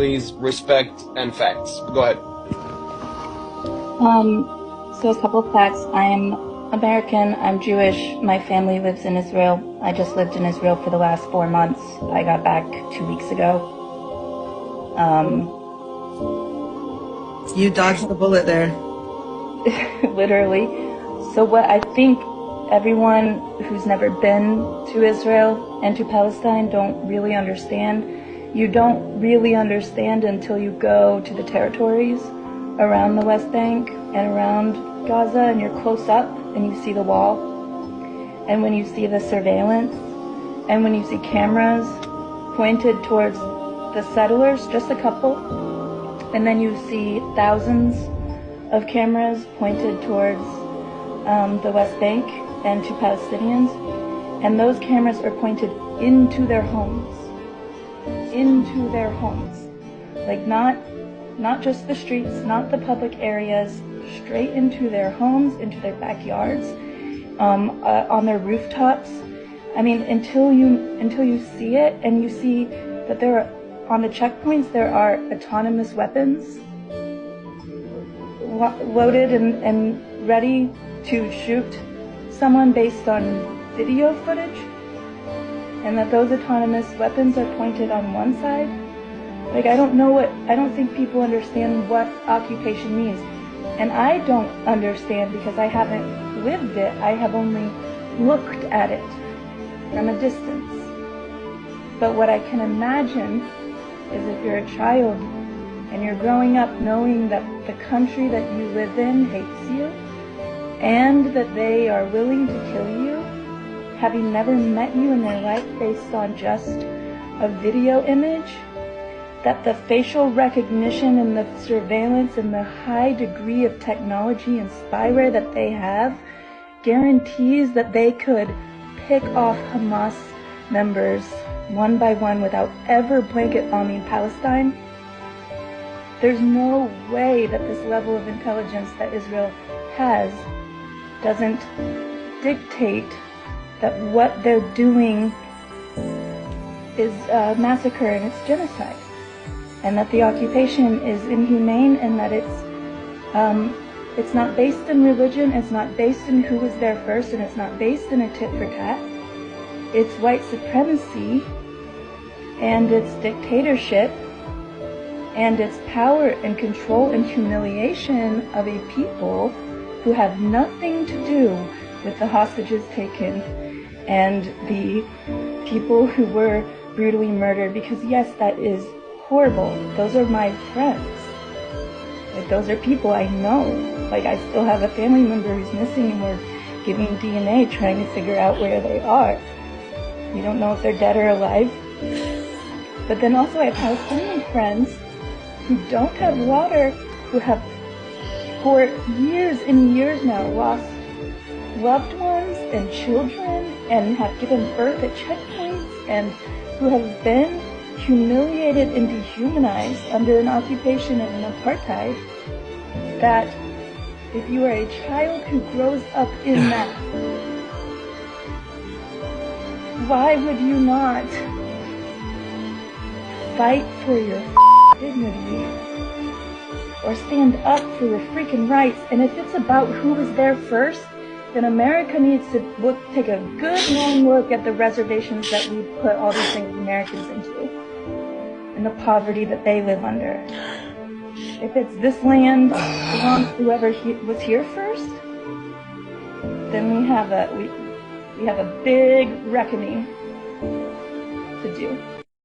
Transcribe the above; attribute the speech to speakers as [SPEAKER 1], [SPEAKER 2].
[SPEAKER 1] please. Respect and facts. Go ahead.
[SPEAKER 2] So a couple of facts. I'm American, I'm Jewish, my family lives in Israel. I just lived in Israel for the last 4 months. I got back 2 weeks ago.
[SPEAKER 3] You dodged the bullet there.
[SPEAKER 2] Literally. So what I think everyone who's never been to Israel and to Palestine don't really understand, you don't really understand until you go to the territories around the West Bank and around Gaza, and you're close up and you see the wall, and when you see the surveillance, and when you see cameras pointed towards the settlers, just a couple, and then you see thousands of cameras pointed towards the West Bank and to Palestinians, and those cameras are pointed into their homes, like not just the streets, not the public areas, straight into their homes, into their backyards, on their rooftops. I mean, until you see it, and you see that there are, on the checkpoints, there are autonomous weapons loaded and ready to shoot someone based on video footage, and that those autonomous weapons are pointed on one side. Like, I don't think people understand what occupation means. And I don't understand because I haven't lived it. I have only looked at it from a distance. But what I can imagine is if you're a child and you're growing up knowing that the country that you live in hates you and that they are willing to kill you, having never met you in their life based on just a video image, that the facial recognition and the surveillance and the high degree of technology and spyware that they have guarantees that they could pick off Hamas members one by one without ever blanket bombing Palestine. There's no way that this level of intelligence that Israel has doesn't dictate that what they're doing is massacre and it's genocide, and that the occupation is inhumane, and that it's not based in religion, it's not based in who was there first, and it's not based in a tit for tat. It's white supremacy, and it's dictatorship, and it's power and control and humiliation of a people who have nothing to do with the hostages taken and the people who were brutally murdered. Because yes, that is horrible. Those are my friends. Like, those are people I know. Like, I still have a family member who's missing, and we're giving DNA trying to figure out where they are. We don't know if they're dead or alive. But then also I have Palestinian friends who don't have water, who have for years and years now lost loved ones and children and have given birth at checkpoints, and who have been humiliated and dehumanized under an occupation and an apartheid, that if you are a child who grows up in that, why would you not fight for your dignity or stand up for your freaking rights? And if it's about who was there first, then America needs to take a good long look at the reservations that we put all these things Americans into, and the poverty that they live under. If it's this land belongs to whoever was here first, then we have a big reckoning to do.